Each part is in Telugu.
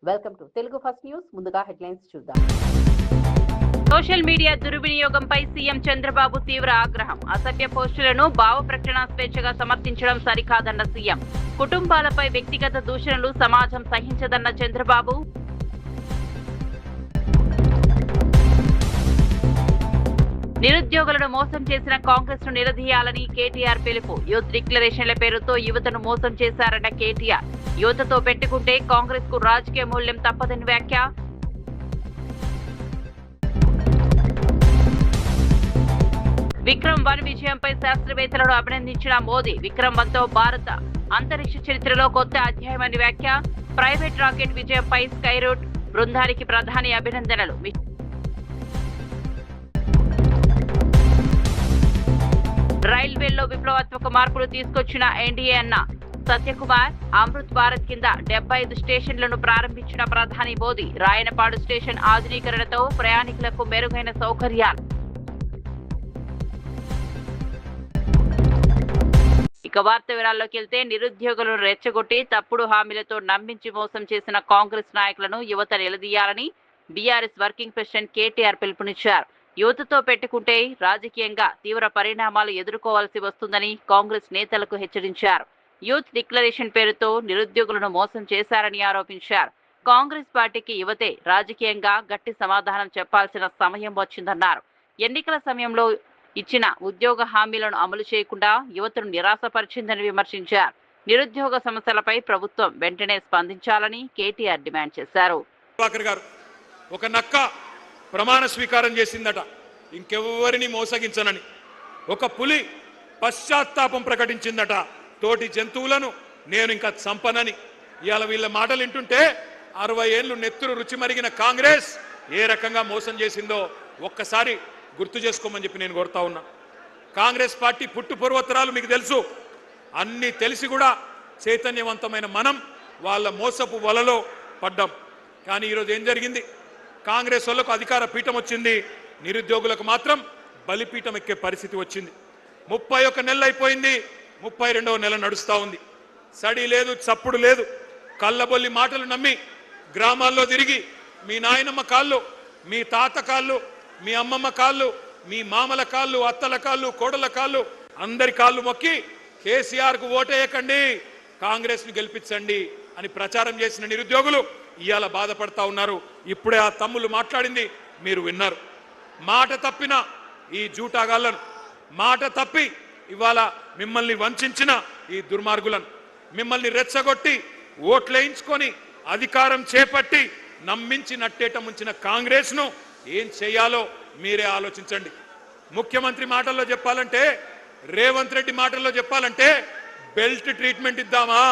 Welcome to Telugu first news. ముందుగా హెడ్లైన్స్ చూద్దాం. సోషల్ మీడియా దుర్వినియోగంపై సీఎం చంద్రబాబు తీవ్ర ఆగ్రహం. అసభ్య పోస్టులను భావ ప్రకటన స్వేచ్ఛగా సమర్థించడం సరికాదన్న సీఎం. కుటుంబాలపై వ్యక్తిగత దూషణలు సమాజం సహించదన్న చంద్రబాబు. నిరుద్యోగులను మోసం చేసిన కాంగ్రెస్ ను నిలదీయాలని కేటీఆర్ పిలుపు. యూత్ డిక్లరేషన్ల పేరుతో యువతను మోసం చేశారన్న కేటీఆర్. యువతతో పెట్టుకుంటే కాంగ్రెస్ కు రాజకీయ మూల్యం తప్పదని వ్యాఖ్య. విక్రమ్ 1 విజయంపై శాస్త్రవేత్తలను అభినందించిన మోదీ. విక్రమ్ 1తో భారత అంతరిక్ష చరిత్రలో కొత్త అధ్యాయమని వ్యాఖ్య. ప్రైవేట్ రాకెట్ విజయంపై స్కై రూట్ బృందానికి ప్రధాని అభినందనలు. రైల్వేల్లో విప్లవాత్మక మార్పులు తీసుకొచ్చిన ఎన్డీఏ అన్న సత్యకుమార్. అమృత్ భారత్ కింద 75 స్టేషన్లను ప్రారంభించిన ప్రధాని మోదీ. రాయనపాడు స్టేషన్ ఆధునీకరణతో ప్రయాణికులకు మెరుగైన సౌకర్యాలు. ఇక వార్త వివరాల్లోకి వెళ్తే, నిరుద్యోగులను రెచ్చగొట్టి తప్పుడు హామీలతో నమ్మించి మోసం చేసిన కాంగ్రెస్ నాయకులను యువత నిలదీయాలని బీఆర్ఎస్ వర్కింగ్ ప్రెసిడెంట్ కేటీఆర్ పిలుపునిచ్చారు. యువతతో పెట్టుకుంటే రాజకీయంగా తీవ్ర పరిణామాలు ఎదుర్కోవాల్సి వస్తుందని కాంగ్రెస్ నేతలకు హెచ్చరించారు. యూత్ డిక్లరేషన్ పేరుతో నిరుద్యోగులను మోసం చేశారని ఆరోపించారు. కాంగ్రెస్ పార్టీకి యువతే రాజకీయంగా గట్టి సమాధానం చెప్పాల్సిన సమయం వచ్చిందన్నారు. ఎన్నికల సమయంలో ఇచ్చిన ఉద్యోగ హామీలను అమలు చేయకుండా యువతను నిరాశపరిచిందని విమర్శించారు. నిరుద్యోగ సమస్యలపై ప్రభుత్వం వెంటనే స్పందించాలని కేటీఆర్ డిమాండ్ చేశారు. ఒక నక్క ప్రమాణ స్వీకారం చేసిందట, ఇంకెవ్వరిని మోసగించనని. ఒక పులి పశ్చాత్తాపం ప్రకటించిందట, తోటి జంతువులను నేను ఇంకా చంపనని. ఇవాళ వీళ్ళ మాటలు వింటుంటే 60 ఏళ్లు నెత్తురు రుచి మరిగిన కాంగ్రెస్ ఏ రకంగా మోసం చేసిందో ఒక్కసారి గుర్తు చేసుకోమని చెప్పి నేను కోరుతా ఉన్నా. కాంగ్రెస్ పార్టీ పుట్టు పూర్వోత్తరాలు మీకు తెలుసు. అన్నీ తెలిసి కూడా చైతన్యవంతమైన మనం వాళ్ళ మోసపు వలలో పడ్డాం. కానీ ఈరోజు ఏం జరిగింది? కాంగ్రెస్ వాళ్ళకు అధికార పీఠం వచ్చింది, నిరుద్యోగులకు మాత్రం బలిపీఠం ఎక్కే పరిస్థితి వచ్చింది. 31 నెలలు అయిపోయింది, 32వ నెల నడుస్తూ ఉంది. సడి లేదు, చప్పుడు లేదు. కళ్ళబొల్లి మాటలు నమ్మి గ్రామాల్లో తిరిగి మీ నాయనమ్మ కాళ్ళు, మీ తాత కాళ్ళు, మీ అమ్మమ్మ కాళ్ళు, మీ మామల కాళ్ళు, అత్తల కాళ్ళు, కోడల కాళ్ళు, అందరి కాళ్ళు మొక్కి కేసీఆర్కు ఓటేయకండి, కాంగ్రెస్ను గెలిపించండి అని ప్రచారం చేసిన నిరుద్యోగులు ఇవాళ బాధపడతా ఉన్నారు. ఇప్పుడే ఆ తమ్ముళ్ళు మాట్లాడింది మీరు విన్నారు. మాట తప్పిన ఈ జూటాగాళ్లను, మాట తప్పి ఇవాళ మిమ్మల్ని వంచిన ఈ దుర్మార్గులను, మిమ్మల్ని రెచ్చగొట్టి ఓట్లేయించుకొని అధికారం చేపట్టి నమ్మించి నట్టేట ముంచిన కాంగ్రెస్ను ఏం చేయాలో మీరే ఆలోచించండి. ముఖ్యమంత్రి మాటల్లో చెప్పాలంటే, రేవంత్ రెడ్డి మాటల్లో చెప్పాలంటే, బెల్ట్ ట్రీట్మెంట్ ఇద్దామా,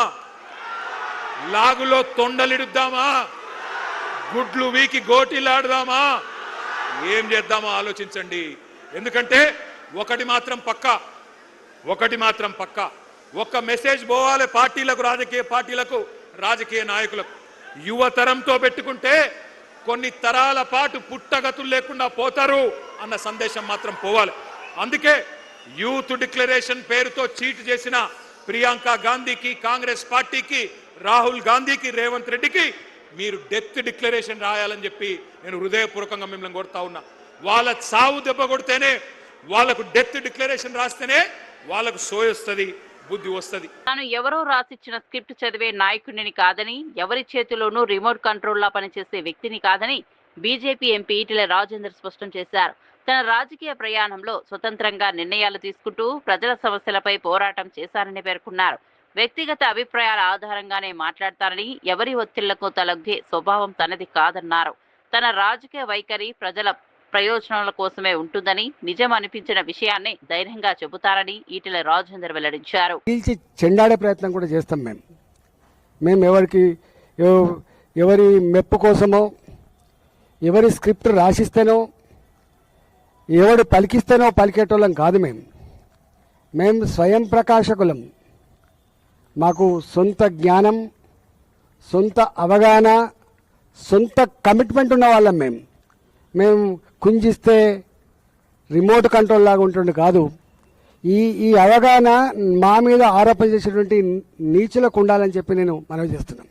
లాగులో తొండలిడుద్దామా, గుడ్లు వీకి గోటీలాడదామా, ఏం చేద్దామో ఆలోచించండి. ఎందుకంటే ఒకటి మాత్రం పక్కా, ఒక్క మెసేజ్ పోవాలి పార్టీలకు, రాజకీయ పార్టీలకు, రాజకీయ నాయకులకు. యువతరంతో పెట్టుకుంటే కొన్ని తరాల పాటు పుట్టగతులు లేకుండా పోతారు అన్న సందేశం మాత్రం పోవాలి. అందుకే యూత్ డిక్లరేషన్ పేరుతో చీట్ చేసిన ప్రియాంక గాంధీకి, కాంగ్రెస్ పార్టీకి, రాహుల్ గాంధీకి, రేవంత్ రెడ్డికి మీరు డెత్ డిక్లరేషన్ రాయాలని చెప్పి నేను హృదయపూర్వకంగా మిమ్మల్ని కోరుతా ఉన్నా. వాళ్ళ సావు దెబ్బ కొడితేనే, వాళ్ళకు డెత్ డిక్లరేషన్ రాస్తేనే వాళ్ళకు సోయొస్తుంది, బుద్ధి వస్తుంది. తాను ఎవరో రాసిచ్చిన స్క్రిప్ట్ చదివే నాయకుడిని కాదని, ఎవరి చేతిలోనూ రిమోట్ కంట్రోల్లా పనిచేసే వ్యక్తిని కాదని బీజేపీ ఎంపీ ఈటెల రాజేందర్ స్పష్టం చేశారు. తన రాజకీయ ప్రయాణంలో స్వతంత్రంగా నిర్ణయాలు తీసుకుంటూ ప్రజల సమస్యలపై పోరాటం చేశారని పేర్కొన్నారు. వ్యక్తిగత అభిప్రాయాల ఆధారంగానే మాట్లాడతారని, ఎవరి ఒత్తిళ్లకు తలొగ్గే స్వభావం తనది కాదన్నారు. తన రాజకీయ వైఖరి ప్రజల ప్రయోజనాల కోసమే ఉంటుందని, నిజం అనిపించిన విషయాన్ని ధైర్యంగా చెబుతారని ఈటెల రాజేందర్ వెల్లడించారు. చెండాడే ప్రయత్నం కూడా చేస్తాం. మేము ఎవరి మెప్పు కోసమో, ఎవరి స్క్రిప్ట్ రాసిస్తేనో, ఎవడు పలికిస్తేనో పలికేటోళ్ళం కాదు. మేము స్వయం ప్రకాశకులం. మాకు సొంత జ్ఞానం, సొంత అవగాహన, సొంత కమిట్మెంట్ ఉన్న వాళ్ళం. మేము కుంజిస్తే రిమోట్ కంట్రోల్ లాగా ఉంటుండే కాదు. ఈ అవగాహన మా మీద ఆరోపణ చేసేటువంటి నీచులకు ఉండాలని చెప్పి నేను మనవి చేస్తున్నాను.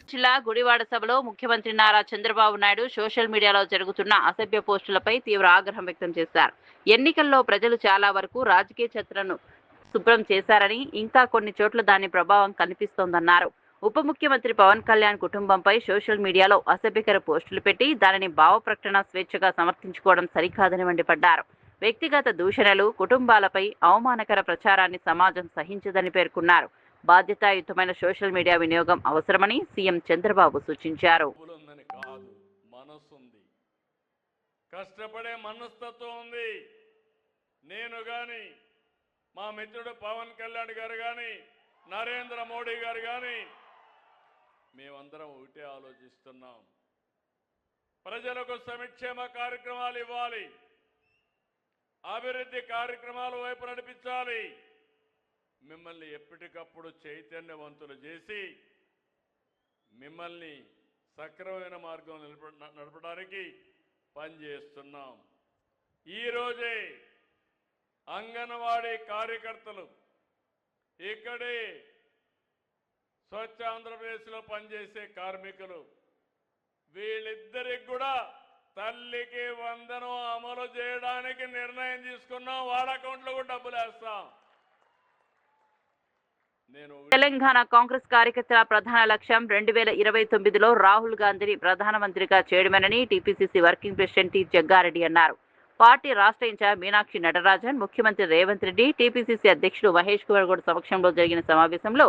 జిల్లా గుడివాడ సభలో ముఖ్యమంత్రి నారా చంద్రబాబు నాయుడు సోషల్ మీడియాలో జరుగుతున్న అసభ్య పోస్టులపై తీవ్ర ఆగ్రహం వ్యక్తం చేశారు. ఎన్నికల్లో ప్రజలు చాలా వరకు రాజకీయ చర్చలను శుభ్రం చేశారని, ఇంకా కొన్ని చోట్ల దాని ప్రభావం కనిపిస్తోందన్నారు. ఉప ముఖ్యమంత్రి పవన్ కళ్యాణ్ కుటుంబంపై సోషల్ మీడియాలో అసభ్యకర పోస్టులు పెట్టి దానిని భావ ప్రకటన స్వేచ్ఛగా సమర్థించుకోవడం సరికాదని మండిపడ్డారు. వ్యక్తిగత దూషణలు, కుటుంబాలపై అవమానకర ప్రచారాన్ని సమాజం సహించదని పేర్కొన్నారు. బాధ్యతాయుతమైన సోషల్ మీడియా వినియోగం అవసరమని సీఎం చంద్రబాబు సూచించారు. కష్టపడే మనస్తత్వం ఉంది. నేను గాని, మా మిత్రుడు పవన్ కళ్యాణ్ గారు గాని, నరేంద్ర మోడీ గారు గాని మేమందరం ఒకటే ఆలోచిస్తున్నాం. ప్రజలకు సంక్షేమ కార్యక్రమాలు ఇవ్వాలి, అభివృద్ధి కార్యక్రమాల వైపు నడిపించాలి. మిమ్మల్ని ఎప్పటికప్పుడు చైతన్యవంతులు చేసి మిమ్మల్ని సక్రమమైన మార్గం నడపడానికి పనిచేస్తున్నాం. ఈరోజే అంగన్వాడీ కార్యకర్తలు ఇక్కడే స్వచ్ఛ ఆంధ్రప్రదేశ్లో పనిచేసే కార్మికులు వీళ్ళిద్దరికి కూడా తల్లికి వందనం అమలు చేయడానికి నిర్ణయం తీసుకున్నాం. వాళ్ళ అకౌంట్లో కూడా డబ్బులు వేస్తాం. తెలంగాణ కాంగ్రెస్ కార్యకర్తల ప్రధాన లక్ష్యం 2029లో రాహుల్ గాంధీని ప్రధానమంత్రిగా చేయడమేనని TPCC working president T Jaggareddy అన్నారు. పార్టీ రాష్ట్ర ఇన్ఛార్జ్ మీనాక్షి నటరాజన్, ముఖ్యమంత్రి రేవంత్ రెడ్డి, టీపీసీసీ అధ్యక్షుడు మహేష్ కుమార్ గౌడ్ సమక్షంలో జరిగిన సమావేశంలో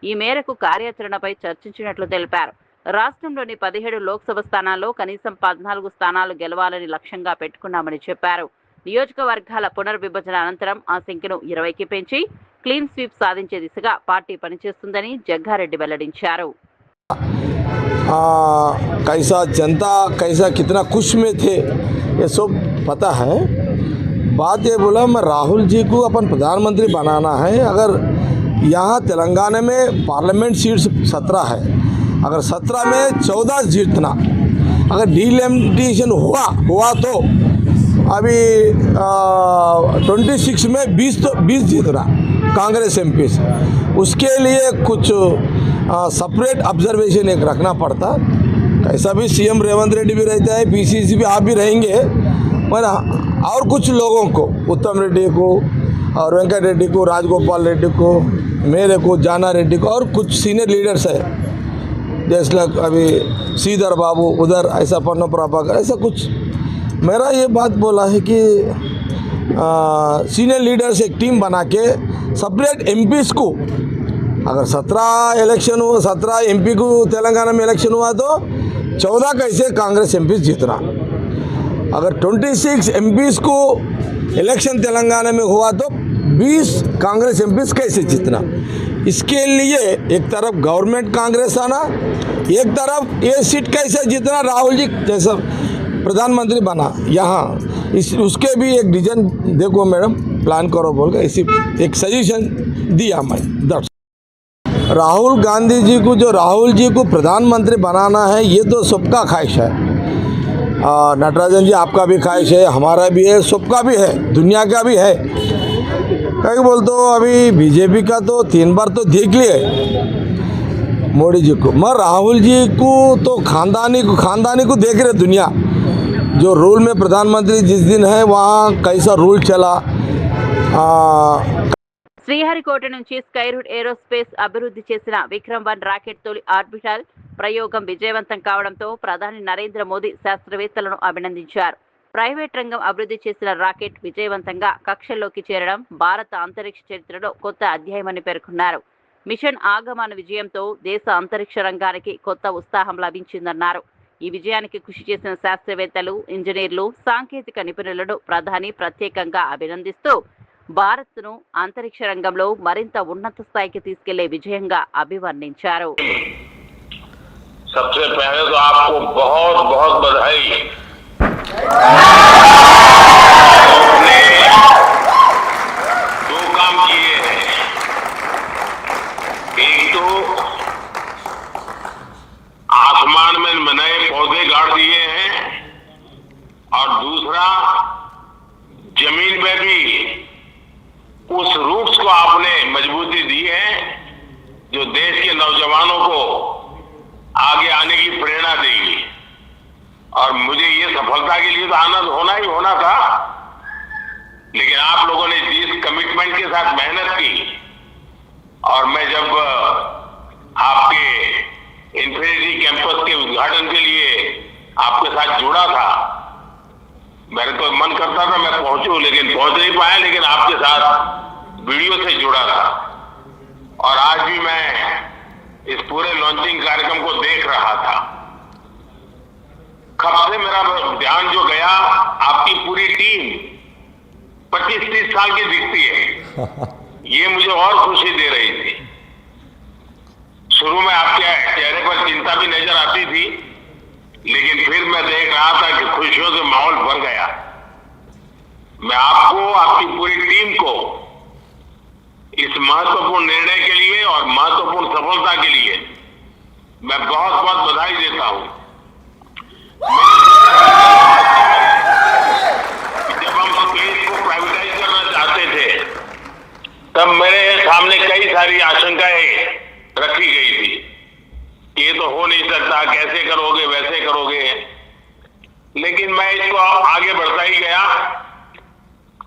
ఈ మేరకు కార్యాచరణపై చర్చించినట్లు తెలిపారు. రాష్ట్రంలోని 17 లోక్సభ స్థానాల్లో కనీసం 14 స్థానాలు గెలవాలని లక్ష్యంగా పెట్టుకున్నామని చెప్పారు. నియోజకవర్గాల పునర్విభజన అనంతరం ఆ సంఖ్యను 20కి పెంచి క్లీన్ స్వీప్ సాధించే దిశగా పార్టీ పనిచేస్తుందని జగ్గారెడ్డి వెల్లడించారు. कैसा जनता कैसा कितना खुश में थे ये सब पता है. बात ये बोला मैं राहुल जी को अपन प्रधानमंत्री बनाना है. अगर यहाँ तेलंगाना में पार्लियामेंट सीट्स 17 है, अगर 17 में 14 जीतना, अगर डिलिमिटेशन हुआ तो अभी 26 में 20 जीतना कांग्रेस एमपी. उसके लिए कुछ सेपरेट ऑब्जर्वेशन एक रखना पड़ता. कैसा भी सीएम रेवंत रेड्डी भी रहता है, पीसीसी भी आप भी रहेंगे, पर और कुछ लोगों को, उत्तम रेड्डी को और वेंकट रेड्डी को, राजगोपाल रेड्डी को, मेरे को, जाना रेड्डी को और कुछ सीनियर लीडर्स है जैसे अभी श्रीधर बाबू उधर, ऐसा पन्नो प्रभाकर, ऐसा कुछ. मेरा ये बात बोला है कि सीनियर लीडर्स एक टीम बना के सेपरेट एमपीज को, अगर 17 इलेक्शन हुआ, 17 एमपी को तेलंगाना में इलेक्शन हुआ तो 14 कैसे कांग्रेस एमपी जीतना. अगर 26 एमपीज को इलेक्शन तेलंगाना में हुआ तो 20 कांग्रेस एमपीज कैसे जीतना. इसके लिए एक तरफ गवर्नमेंट कांग्रेस आना, एक तरफ ये सीट कैसे जीतना, राहुल जी जैसा प्रधानमंत्री बना यहाँ उसके भी एक डिसीजन देखो मैडम, प्लान करो बोल के इसी एक सजेशन दिया मैं. राहुल गांधी जी को, जो राहुल जी को प्रधानमंत्री बनाना है, ये तो सबका ख्वाहिश है. नटराजन जी आपका भी ख्वाहिश है, हमारा भी है, सबका भी है, दुनिया का भी है. कहीं बोल तो अभी बीजेपी का तो 3 बार तो देख लिए मोदी जी को, मगर राहुल जी को तो खानदानी को देख रहे दुनिया. जो रूल में प्रधानमंत्री जिस दिन है वहाँ कैसा रूल चला. శ్రీహరికోట నుంచి స్కైరూట్ ఏరోస్పేస్ అభివృద్ధి చేసిన విక్రమ్-1 రాకెట్ తొలి ఆర్బిటల్ ప్రయోగం విజయవంతం కావడంతో ప్రధాని నరేంద్ర మోదీ శాస్త్రవేత్తలను అభినందించారు. ప్రైవేట్ రంగం అభివృద్ధి చేసిన రాకెట్ విజయవంతంగా కక్షల్లోకి చేరడం భారత అంతరిక్ష చరిత్రలో కొత్త అధ్యాయమని పేర్కొన్నారు. మిషన్ ఆగమన విజయంతో దేశ అంతరిక్ష రంగానికి కొత్త ఉత్సాహం లభించిందన్నారు. ఈ విజయానికి కృషి చేసిన శాస్త్రవేత్తలు, ఇంజనీర్లు, సాంకేతిక నిపుణులను ప్రధాని ప్రత్యేకంగా అభినందిస్తూ భారత్ను అంతరిక్ష రంగంలో మరింత ఉన్నత స్థాయికి తీసుకెళ్లే విజయంగా అభివర్ణించారు. सबसे पहले तो आपको बहुत बहुत बधाई. आपने 2 काम किए हैं. एक तो आसमान में नए पौधे गाड़ दिए हैं और दूसरा जमीन में भी उस रूट्स को आपने मजबूती दी है जो देश के नौजवानों को आगे आने की प्रेरणा देगी। और मुझे ये सफलता के लिए तो आनंद होना ही होना था, लेकिन आप लोगों ने जिस कमिटमेंट के साथ मेहनत की, और मैं जब आपके इन्फिनिटी कैंपस के उद्घाटन के लिए आपके साथ जुड़ा था, मेरे को मन करता था मैं पहुंचूं, लेकिन पहुंच नहीं पाया, लेकिन आपके साथ वीडियो से जुड़ा था। और आज भी मैं इस पूरे लॉन्चिंग कार्यक्रम को देख रहा था। कब से मेरा ध्यान जो गया, आपकी पूरी टीम 25-30 साल की दिखती है, ये मुझे और खुशी दे रही थी। शुरू में आपके चेहरे पर चिंता भी नजर आती थी, लेकिन फिर मैं देख रहा था कि खुशियों से माहौल भर गया। मैं आपको, आपकी पूरी टीम को इस महत्वपूर्ण निर्णय के लिए और महत्वपूर्ण सफलता के लिए मैं बहुत बहुत बधाई देता हूं। जब हम स्पेस को प्राइवेटाइज करना चाहते थे, तब मेरे सामने कई सारी आशंकाएं रखी गई थी कि ये तो हो नहीं सकता, कैसे करोगे, वैसे करोगे, लेकिन मैं इसको आगे बढ़ता ही गया।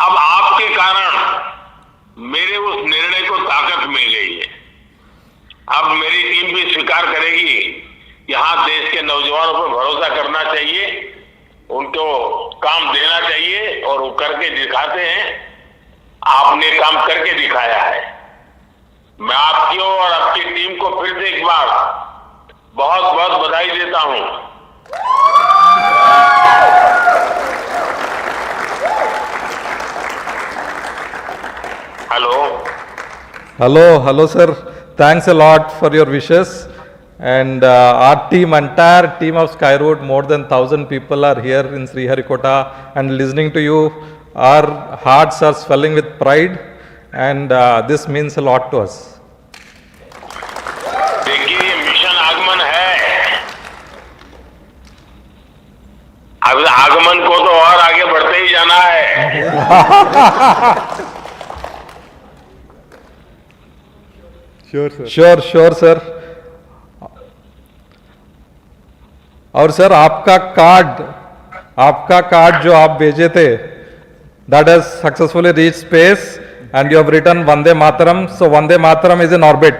अब आपके कारण मेरे उस निर्णय को ताकत मिल गई है। अब मेरी टीम भी स्वीकार करेगी, यहां देश के नौजवानों पर भरोसा करना चाहिए, उनको काम देना चाहिए, और वो करके दिखाते हैं। आपने काम करके दिखाया है। मैं आपकी और आपकी टीम को फिर से एक बार बहुत बहुत बधाई देता हूं। Hello, sir. Thanks a lot for your wishes. And our team, entire team of Skyroad, more than 1,000 people are here in Sriharikota and listening to you. Our hearts are swelling with pride, and this means a lot to us. देखिए, ये मिशन आगमन है। अब आगमन को तो और आगे बढ़ते ही जाना है। Sure, sir. और सर आपका कार्ड जो आप भेजे थे, that has successfully reached space and you have written Vande Mataram. So Vande Mataram is in orbit.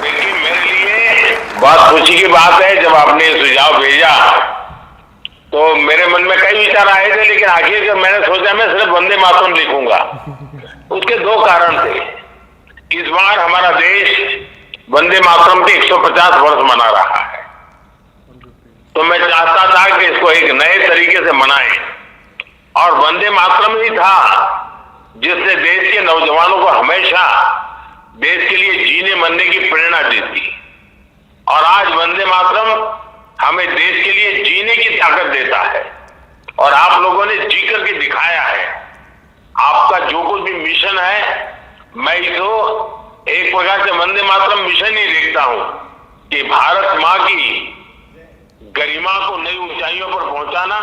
देखिए, मेरे लिए बहुत खुशी की बात है, जब आपने सुझाव भेजा तो मेरे मन में कई विचार आए थे, लेकिन आखिर मैंने सोचा मैं सिर्फ वंदे मातरम लिखूंगा। उसके दो कारण थे। इस बार हमारा देश वंदे मातरम के 150 वर्ष मना रहा है, तो मैं चाहता था कि इसको एक नए तरीके से मनाएं, और वंदे मातरम ही था जिसने देश के नौजवानों को हमेशा देश के लिए जीने मरने की प्रेरणा दी थी। और आज वंदे मातरम हमें देश के लिए जीने की ताकत देता है, और आप लोगों ने जी करके दिखाया है। आपका जो कुछ भी मिशन है, मैं इसको एक प्रकार से वंदे मातरम मिशन ही देखता हूं कि भारत मां की गरिमा को नई ऊंचाइयों पर पहुंचाना,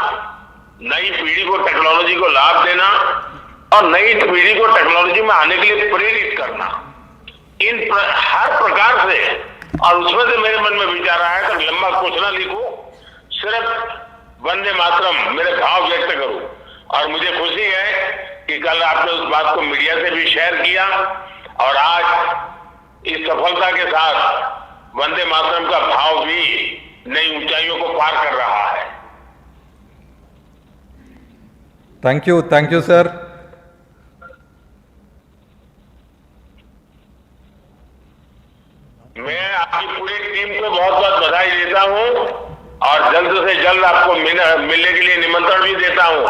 नई पीढ़ी को टेक्नोलॉजी को लाभ देना, और नई पीढ़ी को टेक्नोलॉजी में आने के लिए प्रेरित करना, हर प्रकार से। और उसमें से मेरे मन में विचार आया था लंबा कुछ ना लिखूं, सिर्फ वंदे मातरम मेरे भाव व्यक्त करूं। और मुझे खुशी है कि कल आपने उस बात को मीडिया से भी शेयर किया, और आज इस सफलता के साथ वंदे मातरम का भाव भी नई ऊंचाइयों को पार कर रहा है। Thank you, sir. मैं आपकी पूरी टीम को बहुत बहुत बधाई देता हूं, और जल्द से जल्द आपको मिलने के लिए निमंत्रण भी देता हूं।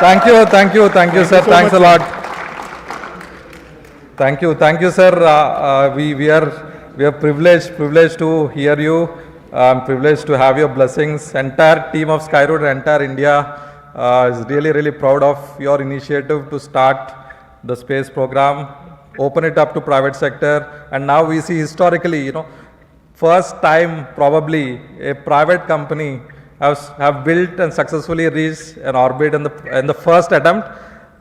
Thank you, sir. Thanks a lot. Thank you, sir. We are privileged to hear you. I'm privileged to have your blessings. Entire team of Skyroad, entire India is really proud of your initiative to start the space program, open it up to private sector, and now we see historically, first time probably a private company have built and successfully reached an orbit in the first attempt.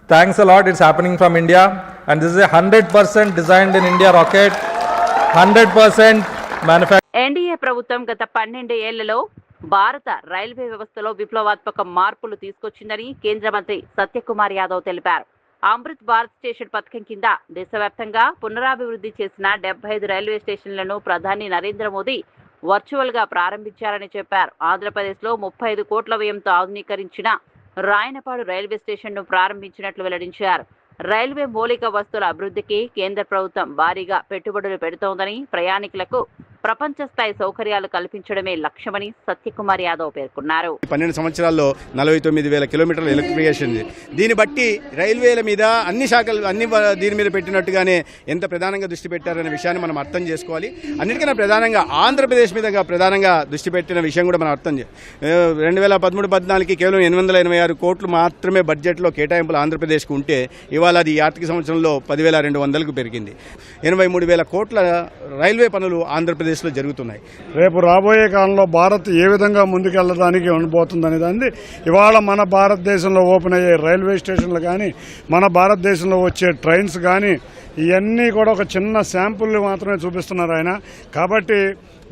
Thanks a lot. It's happening from India, and this is a 100% designed in India rocket, 100% manufactured. NDA ప్రభుత్వం గత 12 ఏళ్లలో భారత రైల్వే వ్యవస్థలో విప్లవాత్మక మార్పులు తీసుకొచ్చిందని కేంద్ర మంత్రి సత్యకుమార్ యాదవ్ తెలిపారు. అమృత్ భారత్ స్టేషన్ పథకం కింద దేశవ్యాప్తంగా పునరాభివృద్ధి చేసిన 75 రైల్వే స్టేషన్లను ప్రధాని నరేంద్ర మోదీ వర్చువల్ గా ప్రారంభించారని చెప్పారు. ఆంధ్రప్రదేశ్లో 35 కోట్ల వ్యయంతో ఆధునీకరించిన రాయనపాడు రైల్వే స్టేషన్ను ప్రారంభించినట్లు వెల్లడించారు. రైల్వే మౌలిక వస్తువుల అభివృద్ధికి కేంద్ర ప్రభుత్వం భారీగా పెట్టుబడులు పెడుతోందని, ప్రయాణికులకు ప్రపంచ స్థాయి సౌకర్యాలు కల్పించడమే లక్ష్యమని సత్యకుమార్ యాదవ్ పేర్కొన్నారు. 12 సంవత్సరాల్లో 49,000 కిలోమీటర్ల ఎలక్ట్రిఫికేషన్. దీన్ని బట్టి రైల్వేల మీద అన్ని శాఖలు దీని మీద పెట్టినట్టుగానే ఎంత ప్రధానంగా దృష్టి పెట్టారనే విషయాన్ని మనం అర్థం చేసుకోవాలి. అన్నిటికన్నా ప్రధానంగా ఆంధ్రప్రదేశ్ మీద ప్రధానంగా దృష్టి పెట్టిన విషయం కూడా మనం అర్థం 2013-14కి కేవలం 886 కోట్లు మాత్రమే బడ్జెట్లో కేటాయింపులు ఆంధ్రప్రదేశ్కు ఉంటే ఇవాళ అది ఆర్థిక సంవత్సరంలో 10,200కు పెరిగింది. 83,000 కోట్ల రైల్వే పనులు ఆంధ్రప్రదేశ్లో జరుగుతున్నాయి. రేపు రాబోయే కాలంలో భారత్ ఏ విధంగా ముందుకెళ్లడానికి ఉండబోతుందనే దాన్ని ఇవాళ మన భారతదేశంలో ఓపెన్ అయ్యే రైల్వే స్టేషన్లు కానీ, మన భారతదేశంలో వచ్చే ట్రైన్స్ కానీ, ఇవన్నీ కూడా ఒక చిన్న శాంపుల్ మాత్రమే చూపిస్తున్నారు ఆయన. కాబట్టి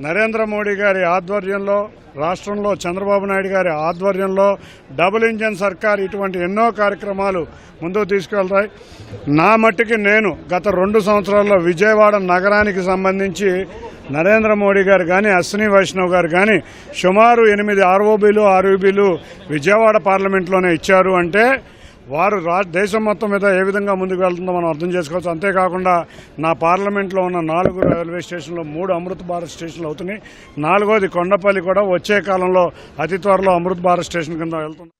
నరేంద్ర మోడీ గారి ఆధ్వర్యంలో, రాష్ట్రంలో చంద్రబాబు నాయుడు గారి ఆధ్వర్యంలో డబుల్ ఇంజన్ సర్కార్ ఇటువంటి ఎన్నో కార్యక్రమాలు ముందుకు తీసుకెళ్తాయి. నా మట్టికి నేను గత 2 సంవత్సరాల్లో విజయవాడ నగరానికి సంబంధించి నరేంద్ర మోడీ గారు కానీ, అశ్విని వైష్ణవ్ గారు కానీ సుమారు 8 ఆర్ఓబీలు 6యూబీలు విజయవాడ పార్లమెంట్లోనే ఇచ్చారు. అంటే వారు దేశం మొత్తం మీద ఏ విధంగా ముందుకు వెళ్తుందో మనం అర్థం చేసుకోవచ్చు. అంతేకాకుండా నా పార్లమెంట్లో ఉన్న 4 రైల్వే స్టేషన్లు 3 అమృత్ భారత్ స్టేషన్లు అవుతున్నాయి. 4వది కొండపల్లి కూడా వచ్చే కాలంలో అతి త్వరలో అమృత్ భారత్ స్టేషన్ కింద వెళ్తుంది.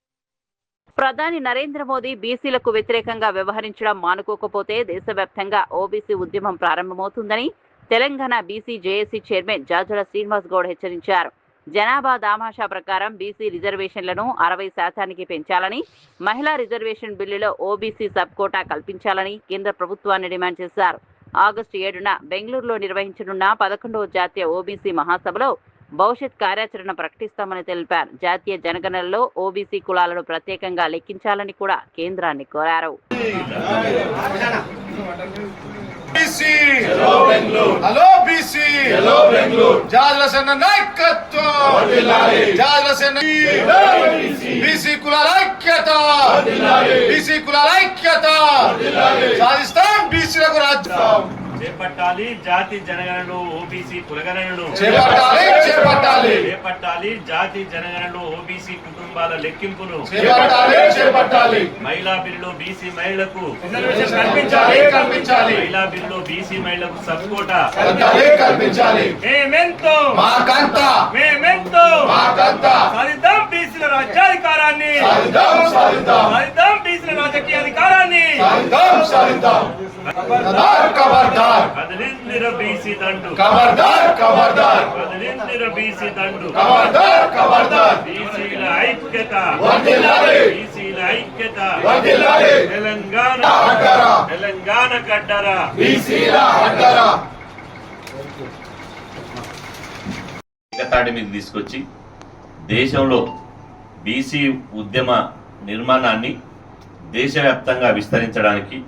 ప్రధాని నరేంద్ర మోదీ బీసీలకు వ్యతిరేకంగా వ్యవహరించడం మానుకోకపోతే దేశవ్యాప్తంగా ఓబీసీ ఉద్యమం ప్రారంభమవుతుందని Telangana BC JAC chairman Jajula Srinivas Goud హెచ్చరించారు. జనాభా దామాషా ప్రకారం బీసీ రిజర్వేషన్లను 60% పెంచాలని, మహిళా రిజర్వేషన్ బిల్లులో ఓబీసీ సబ్ కోటా కల్పించాలని కేంద్ర ప్రభుత్వాన్ని డిమాండ్ చేశారు. ఆగస్టు 7న బెంగళూరులో నిర్వహించనున్న 11వ జాతీయ ఓబీసీ మహాసభలో భవిష్యత్ కార్యాచరణ ప్రకటిస్తామని తెలిపారు. జాతీయ జనగణనలో ఓబీసీ కులాలను ప్రత్యేకంగా లెక్కించాలని కూడా కేంద్రాన్ని కోరారు. చేపట్టాలి జాతి జనగణను ఓబీసీ కులగణను చేపట్టాలి జాతి జనగణను ఓబీసీ కుటుంబాల లెక్కింపును చేపట్టాలి. మహిళా బిల్లులో బీసీ మహిళలకు మహిళా బిల్లులో బీసీ మహిళలకు సబ్ కోటా కల్పించాలి. మేమెంతో సాధిద్దాం బీసీల రాజ్యాధికారాన్ని, సాధిద్దాం బీసీల రాజకీయ అధికారాన్ని. కదిలిందిర బీసీ దండు, కదిలిందిర బీసీ దండు. బీసీల ఐక్యత, బీసీల ఐక్యత. తెలంగాణ కడ్డరా. ఏకతాటి మీద తీసుకొచ్చి దేశంలో బీసీ ఉద్యమ నిర్మాణాన్ని దేశవ్యాప్తంగా విస్తరించడానికి,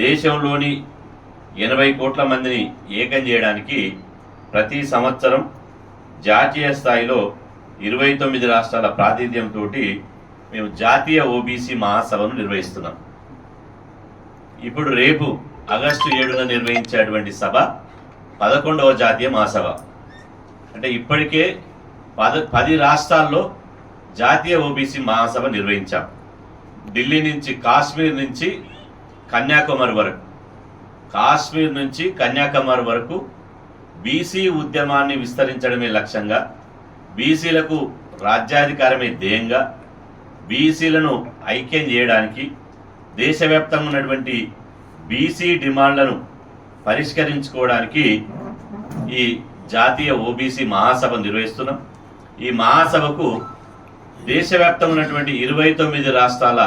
దేశంలోని 80 కోట్ల మందిని ఏకం చేయడానికి ప్రతి సంవత్సరం జాతీయ స్థాయిలో 29 రాష్ట్రాల ప్రాతినిధ్యంతో మేము జాతీయ ఓబీసీ మహాసభను నిర్వహిస్తున్నాం. ఇప్పుడు రేపు ఆగస్టు 7న నిర్వహించేటువంటి సభ 11వ జాతీయ మహాసభ. అంటే ఇప్పటికే 10 రాష్ట్రాల్లో జాతీయ ఓబీసీ మహాసభ నిర్వహించాం. ఢిల్లీ నుంచి కాశ్మీర్ నుంచి కన్యాకుమారి వరకు, కాశ్మీర్ నుంచి కన్యాకుమారి వరకు బీసీ ఉద్యమాన్ని విస్తరించడమే లక్ష్యంగా, బీసీలకు రాజ్యాధికారమే ధ్యేయంగా, బీసీలను ఐక్యం చేయడానికి, దేశవ్యాప్తంగా ఉన్నటువంటి బీసీ డిమాండ్లను పరిష్కరించుకోవడానికి ఈ జాతీయ ఓబీసీ మహాసభ నిర్వహిస్తున్నాం. ఈ మహాసభకు దేశవ్యాప్తంగా ఉన్నటువంటి 29 రాష్ట్రాల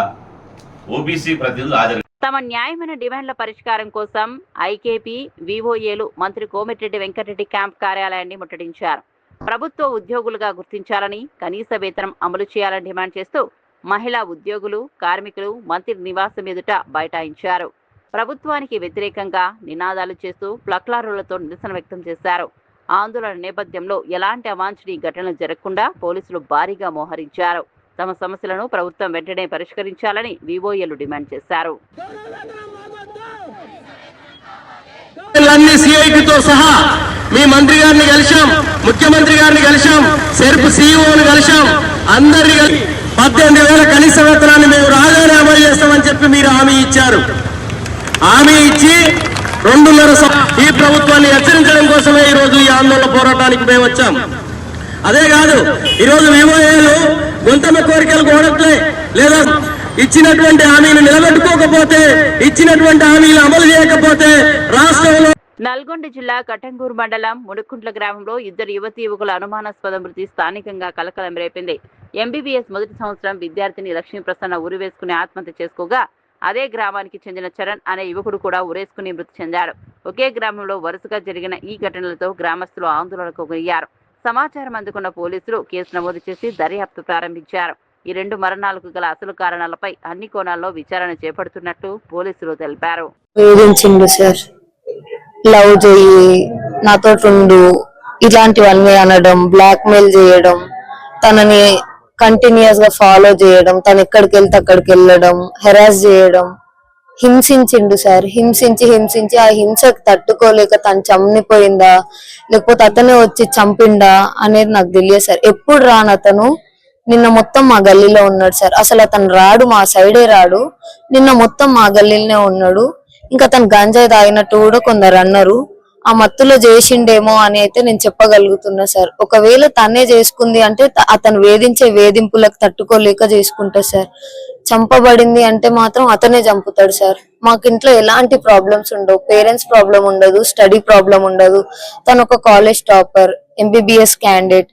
ఓబీసీ ప్రతినిధులు హాజరు. తమ న్యాయమైన డిమాండ్ల పరిష్కారం కోసం ఐకేపీ, వివోఏలు మంత్రి కోమటిరెడ్డి వెంకటరెడ్డి క్యాంప్ కార్యాలయాన్ని ముట్టడించారు. ప్రభుత్వ ఉద్యోగులుగా గుర్తించాలని, కనీస వేతనం అమలు చేయాలని డిమాండ్ చేస్తూ మహిళా ఉద్యోగులు, కార్మికులు మంత్రి నివాసం ఎదుట బైఠాయించారు. ప్రభుత్వానికి వ్యతిరేకంగా నినాదాలు చేస్తూ ప్లక్లారులతో నిరసన వ్యక్తం చేశారు. ఆందోళన నేపథ్యంలో ఎలాంటి అవాంఛనీయ ఘటనలు జరగకుండా పోలీసులు భారీగా మోహరించారు. తమ సమస్యలను ప్రభుత్వం వెంటనే పరిష్కరించాలని వివోఏలు డిమాండ్ చేశారు. సిఐటితో సహా మీ మంత్రి గారిని కలిశాం, ముఖ్యమంత్రి గారిని కలిశాం, సెర్ప్ సీఈఓని కలిశాం, అందరినీ 18,000 కనీస వేతనాన్ని మేము రాగానే అమలు చేస్తామని చెప్పి మీరు హామీ ఇచ్చారు. హామీ ఇచ్చి 2.5 ఈ ప్రభుత్వాన్ని హెచ్చరించడం కోసమే ఈరోజు ఈ ఆందోళన పోరాటానికి మేము వచ్చాం. అదే కాదు, ఈరోజు వివోఏలు గొంతమ కోరికలు కోరట్లే, లేదా ఇచ్చినటువంటి హామీలు నిలబెట్టుకోకపోతే, ఇచ్చినటువంటి హామీలు అమలు చేయకపోతే రాష్ట్రంలో. నల్గొండ జిల్లా కటంగూరు మండలం మునుకుంట్ల గ్రామంలో 2 యువతీ యువకుల అనుమానాస్పద మృతి స్థానికంగా కలకలం రేపింది. ఎంబీబీఎస్ మొదటి సంవత్సరం విద్యార్థిని లక్ష్మీ ప్రసన్న ఉరి వేసుకుని ఆత్మహత్య చేసుకోగా అదే గ్రామానికి చెందిన చరణ్ అనే యువకుడు కూడా ఉరేసుకుని మృతి చెందాడు. ఒకే గ్రామంలో వరుసగా జరిగిన ఈ ఘటనలతో గ్రామస్తులు ఆందోళనకు గురయ్యారు. సమాచారం అందుకున్న పోలీసులు కేసు నమోదు చేసి దర్యాప్తు ప్రారంభించారు. ఈ 2 మరణాలకు గల అసలు కారణాలపై అన్ని కోణాల్లో విచారణ చేపడుతున్నట్లు పోలీసులు తెలిపారు. లవ్ చెయ్యి, నాతో ఉండు, ఇలాంటివన్నీ అనడం, బ్లాక్ మెయిల్ చేయడం, తనని కంటిన్యూస్ గా ఫాలో చేయడం, తను ఎక్కడికి వెళ్తే అక్కడికి వెళ్ళడం, హెరాస్ చేయడం, హింసించిండు సార్. హింసించి ఆ హింసకు తట్టుకోలేక తను చనిపోయిందా లేకపోతే అతనే వచ్చి చంపిండా అనేది నాకు తెలియదు సార్. ఎప్పుడు రాను అతను నిన్న మొత్తం మా గల్లీలో ఉన్నాడు సార్. అసలు అతను రాడు, మా సైడే రాడు, నిన్న మొత్తం మా గల్లీలోనే ఉన్నాడు. ఇంకా తను గంజాయి తాగినట్టు కూడా కొందరు అన్నారు. ఆ మత్తులో చేసిండేమో అని అయితే నేను చెప్పగలుగుతున్నా సార్. ఒకవేళ తనే చేసుకుంది అంటే అతను వేధించే వేధింపులకు తట్టుకోలేక చేసుకుంటా సార్. చంపబడింది అంటే మాత్రం అతనే చంపుతాడు సార్. మాకు ఇంట్లో ఎలాంటి ప్రాబ్లమ్స్ ఉండవు, పేరెంట్స్ ప్రాబ్లం ఉండదు, స్టడీ ప్రాబ్లం ఉండదు. తను ఒక కాలేజ్ టాపర్, ఎంబీబీఎస్ క్యాండిడేట్.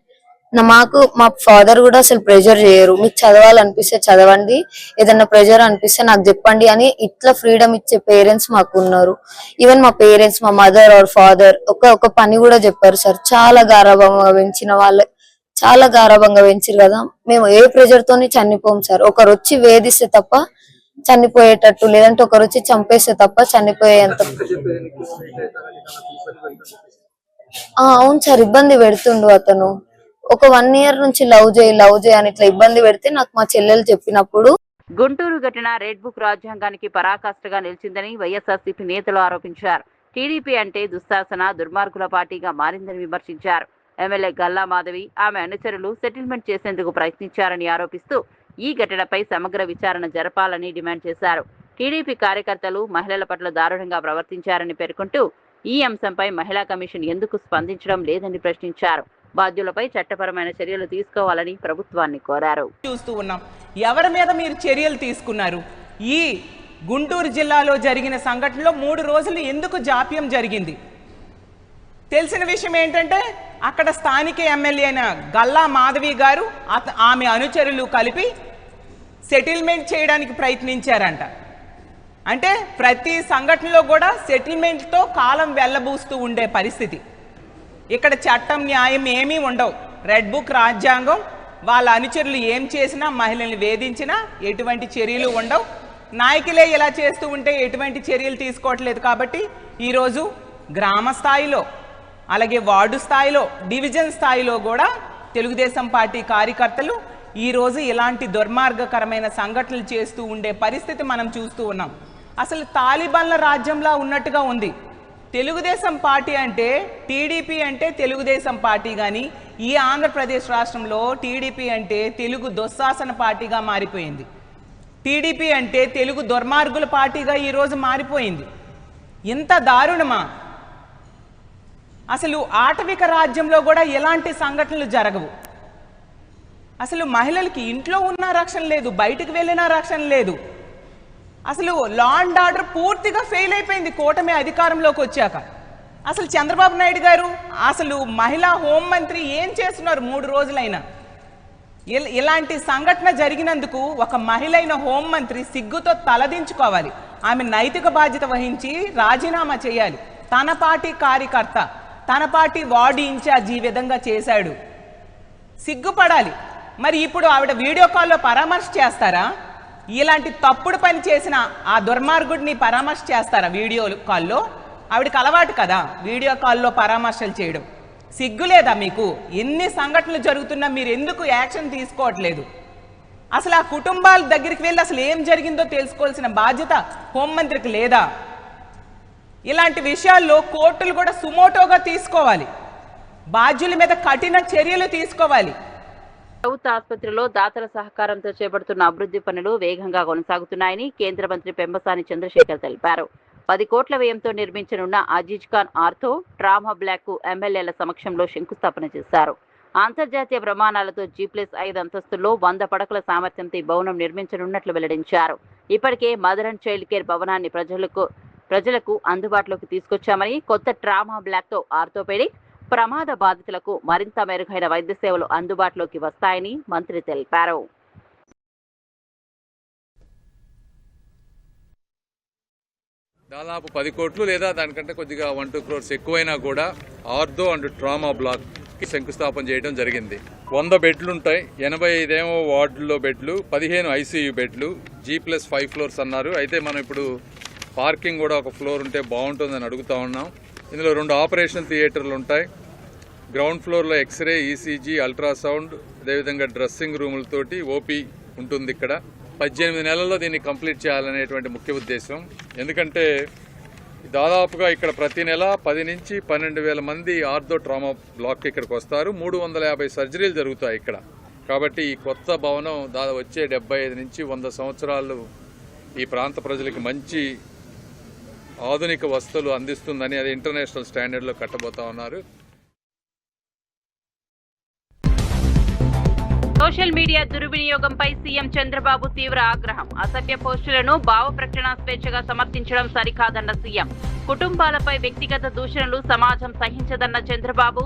మాకు మా ఫాదర్ కూడా అసలు ప్రెషర్ చేయరు. మీకు చదవాలనిపిస్తే చదవండి, ఏదన్నా ప్రెషర్ అనిపిస్తే నాకు చెప్పండి అని ఇట్లా ఫ్రీడమ్ ఇచ్చే పేరెంట్స్ మాకు ఉన్నారు. ఈవెన్ మా పేరెంట్స్, మా మదర్ ఆర్ ఫాదర్ ఒక పని కూడా చెప్పారు సార్. చాలా గారాభంగా పెంచిన వాళ్ళే, చాలా గారాభంగా పెంచారు కదా. మేము ఏ ప్రెషర్ తోని చనిపోం సార్. ఒకరు వచ్చి వేధిస్తే తప్ప చనిపోయేటట్టు, లేదంటే ఒకరు వచ్చి చంపేస్తే తప్ప చనిపోయేంత. అవును సార్, ఇబ్బంది పెడుతుండు అతను. ఒక 1 year నుంచి లవ్ చేయి అని ఇట్లా ఇబ్బంది పెడితే నాకు మా చెల్లెలు చెప్పినప్పుడు. గుంటూరు ఘటన రెడ్ బుక్ రాజ్యాంగానికి పరాకాష్ఠగా నిలిచిందని వైఎస్ఆర్సీపీ నేతలు ఆరోపించారు. టీడీపీ అంటే దుశ్శాసన, దుర్మార్గుల పార్టీగా మారిందని విమర్శించారు. ఎమ్మెల్యే గల్లా మాధవి, ఆమె అనుచరులు సెటిల్మెంట్ చేసేందుకు ప్రయత్నించారని ఆరోపిస్తూ ఈ ఘటనపై సమగ్ర విచారణ జరపాలని డిమాండ్ చేశారు. టీడీపీ కార్యకర్తలు మహిళల పట్ల దారుణంగా ప్రవర్తించారని పేర్కొంటూ ఈ అంశంపై మహిళా కమిషన్ ఎందుకు స్పందించడం లేదని ప్రశ్నించారు. బాధ్యులపై చట్టపరమైన చర్యలు తీసుకోవాలని ప్రభుత్వాన్ని కోరారు. చూస్తూ ఉన్నాం, ఎవరి మీద మీరు చర్యలు తీసుకున్నారు? ఈ గుంటూరు జిల్లాలో జరిగిన సంఘటనలో 3 రోజులు ఎందుకు జాప్యం జరిగింది? తెలిసిన విషయం ఏంటంటే అక్కడ స్థానిక ఎమ్మెల్యే అయిన గల్లా మాధవి గారు ఆమె అనుచరులు కలిపి సెటిల్మెంట్ చేయడానికి ప్రయత్నించారంట. అంటే ప్రతి సంఘటనలో కూడా సెటిల్మెంట్తో కాలం వెల్లబూస్తూ ఉండే పరిస్థితి. ఇక్కడ చట్టం, న్యాయం ఏమీ ఉండవు. రెడ్ బుక్ రాజ్యాంగం, వాళ్ళ అనుచరులు ఏం చేసినా, మహిళల్ని వేధించినా ఎటువంటి చర్యలు ఉండవు. నాయకులే ఇలా చేస్తూ ఉంటే ఎటువంటి చర్యలు తీసుకోవట్లేదు. కాబట్టి ఈరోజు గ్రామ స్థాయిలో, అలాగే వార్డు స్థాయిలో, డివిజన్ స్థాయిలో కూడా తెలుగుదేశం పార్టీ కార్యకర్తలు ఈరోజు ఇలాంటి దుర్మార్గకరమైన సంఘటనలు చేస్తూ ఉండే పరిస్థితి మనం చూస్తూ ఉన్నాం. అసలు తాలిబాన్ల రాజ్యంలా ఉన్నట్టుగా ఉంది. తెలుగుదేశం పార్టీ అంటే, టీడీపీ అంటే తెలుగుదేశం పార్టీ, కానీ ఈ ఆంధ్రప్రదేశ్ రాష్ట్రంలో టీడీపీ అంటే తెలుగు దుశ్శాసన పార్టీగా మారిపోయింది. టీడీపీ అంటే తెలుగు దుర్మార్గుల పార్టీగా ఈరోజు మారిపోయింది. ఇంత దారుణమా? అసలు ఆటవిక రాజ్యంలో కూడా ఎలాంటి సంఘటనలు జరగవు. అసలు మహిళలకి ఇంట్లో ఉన్న రక్షణ లేదు, బయటకు వెళ్ళినా రక్షణ లేదు. అసలు లా అండ్ ఆర్డర్ పూర్తిగా ఫెయిల్ అయిపోయింది కూటమి అధికారంలోకి వచ్చాక. అసలు చంద్రబాబు నాయుడు గారు, అసలు మహిళా హోంమంత్రి ఏం చేస్తున్నారు 3 రోజులైనా? ఇలాంటి సంఘటన జరిగినందుకు ఒక మహిళ అయిన హోంమంత్రి సిగ్గుతో తలదించుకోవాలి. ఆమె నైతిక బాధ్యత వహించి రాజీనామా చేయాలి. తన పార్టీ కార్యకర్త, తన పార్టీ వార్డు ఇన్ఛార్జ్ ఈ విధంగా చేశాడు, సిగ్గుపడాలి. మరి ఇప్పుడు ఆవిడ వీడియో కాల్లో పరామర్శ చేస్తారా? ఇలాంటి తప్పుడు పని చేసిన ఆ దుర్మార్గుడిని పరామర్శ చేస్తారా వీడియో కాల్లో? ఆవిడకి అలవాటు కదా వీడియో కాల్లో పరామర్శలు చేయడం. సిగ్గులేదా మీకు? ఎన్ని సంఘటనలు జరుగుతున్నా మీరు ఎందుకు యాక్షన్ తీసుకోవట్లేదు? అసలు ఆ కుటుంబాల దగ్గరికి వెళ్ళి అసలు ఏం జరిగిందో తెలుసుకోవాల్సిన బాధ్యత హోంమంత్రికి లేదా? ఇలాంటి విషయాల్లో కోర్టులు కూడా సుమోటోగా తీసుకోవాలి, బాధ్యుల మీద కఠిన చర్యలు తీసుకోవాలి. ప్రభుత్వ ఆసుపత్రిలో దాతల సహకారంతో చేపడుతున్న అభివృద్ధి పనులు వేగంగా కొనసాగుతున్నాయని కేంద్ర మంత్రి పెంబసాని చంద్రశేఖర్ తెలిపారు. 10 కోట్ల వ్యయంతో నిర్మించనున్న Aziz Khan ortho trauma block కు ఎమ్మెల్యేల సమక్షంలో శంకుస్థాపన చేశారు. అంతర్జాతీయ ప్రమాణాలతో G+5 అంతస్తుల్లో 100 పడకల సామర్థ్యంతో ఈ భవనం నిర్మించనున్నట్లు వెల్లడించారు. ఇప్పటికే మదర్ అండ్ చైల్డ్ కేర్ భవనాన్ని ప్రజలకు అందుబాటులోకి తీసుకొచ్చామని, కొత్త ట్రామా బ్లాక్ తో ఆర్థోపెడిక్ ప్రమాద బాధితులకు మరింత మెరుగైన వైద్య సేవలు అందుబాటులోకి వస్తాయని మంత్రి తెలిపారు. దాదాపు 10 కోట్లు లేదా దానికంటే కొద్దిగా 1-2 crores ఎక్కువైనా కూడా ఆర్థో అండ్ ట్రామా బ్లాక్ కి శంకుస్థాపన చేయడం జరిగింది. 100 బెడ్లు ఉంటాయి, 85 ఏమో వార్డుల్లో బెడ్లు, 15 ICU బెడ్లు, G+5 ఫ్లోర్స్ అన్నారు. అయితే మనం ఇప్పుడు పార్కింగ్ కూడా ఒక ఫ్లోర్ ఉంటే బాగుంటుందని అడుగుతా ఉన్నాం. ఇందులో 2 ఆపరేషన్ థియేటర్లు ఉంటాయి. గ్రౌండ్ ఫ్లోర్లో ఎక్స్రే, ECG, అల్ట్రాసౌండ్, అదేవిధంగా డ్రెస్సింగ్ రూములతోటి ఓపీ ఉంటుంది. ఇక్కడ 18 నెలల్లో దీన్ని కంప్లీట్ చేయాలనేటువంటి ముఖ్య ఉద్దేశం. ఎందుకంటే దాదాపుగా ఇక్కడ ప్రతి నెల 10 నుంచి 12,000 మంది ఆర్థో ట్రామా బ్లాక్ ఇక్కడికి వస్తారు. 350 సర్జరీలు జరుగుతాయి ఇక్కడ. కాబట్టి ఈ కొత్త భవనం వచ్చే 75 నుంచి 100 సంవత్సరాలు ఈ ప్రాంత ప్రజలకి మంచి ఆధునిక వసతులు అందిస్తుందని, అది ఇంటర్నేషనల్ స్టాండర్డ్లో కట్టబోతా ఉన్నారు. సోషల్ మీడియా దుర్వినియోగంపై సీఎం చంద్రబాబు తీవ్ర ఆగ్రహం. అసభ్య పోస్టులను భావ ప్రకటన స్వేచ్ఛగా సమర్థించడం సరికాదన్న సీఎం. కుటుంబాలపై వ్యక్తిగత దూషణలు సమాజం సహించదన్న చంద్రబాబు.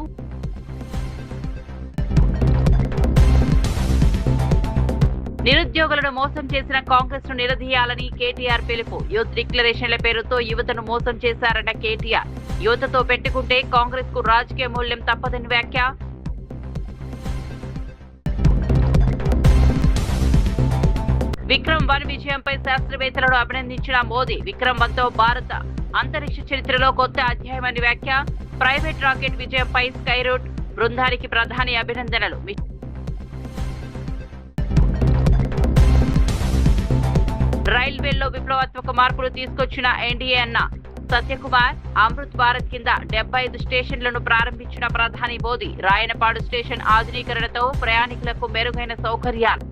నిరుద్యోగులను మోసం చేసిన కాంగ్రెస్ ను నిలదీయాలని కేటీఆర్ పిలుపు. యూత్ డిక్లరేషన్ల పేరుతో యువతను మోసం చేశారన్న కేటీఆర్. యువతతో పెట్టుకుంటే కాంగ్రెస్ కు రాజకీయ మూల్యం తప్పదని వ్యాఖ్య. విక్రమ్-1 విజయంపై శాస్త్రవేత్తలను అభినందించిన మోదీ. విక్రమ్-1తో భారత అంతరిక్ష చరిత్రలో కొత్త అధ్యాయమని వ్యాఖ్య. ప్రైవేట్ రాకెట్ విజయంపై స్కైరూట్ బృందానికి ప్రధాని అభినందనలు. రైల్వేల్లో విప్లవాత్మక మార్పులు తీసుకొచ్చిన ఎన్డీఏ అన్న సత్యకుమార్. అమృత్ భారత్ కింద 75 స్టేషన్లను ప్రారంభించిన ప్రధాని మోదీ. రాయనపాడు స్టేషన్ ఆధునీకరణతో ప్రయాణికులకు మెరుగైన సౌకర్యాలు.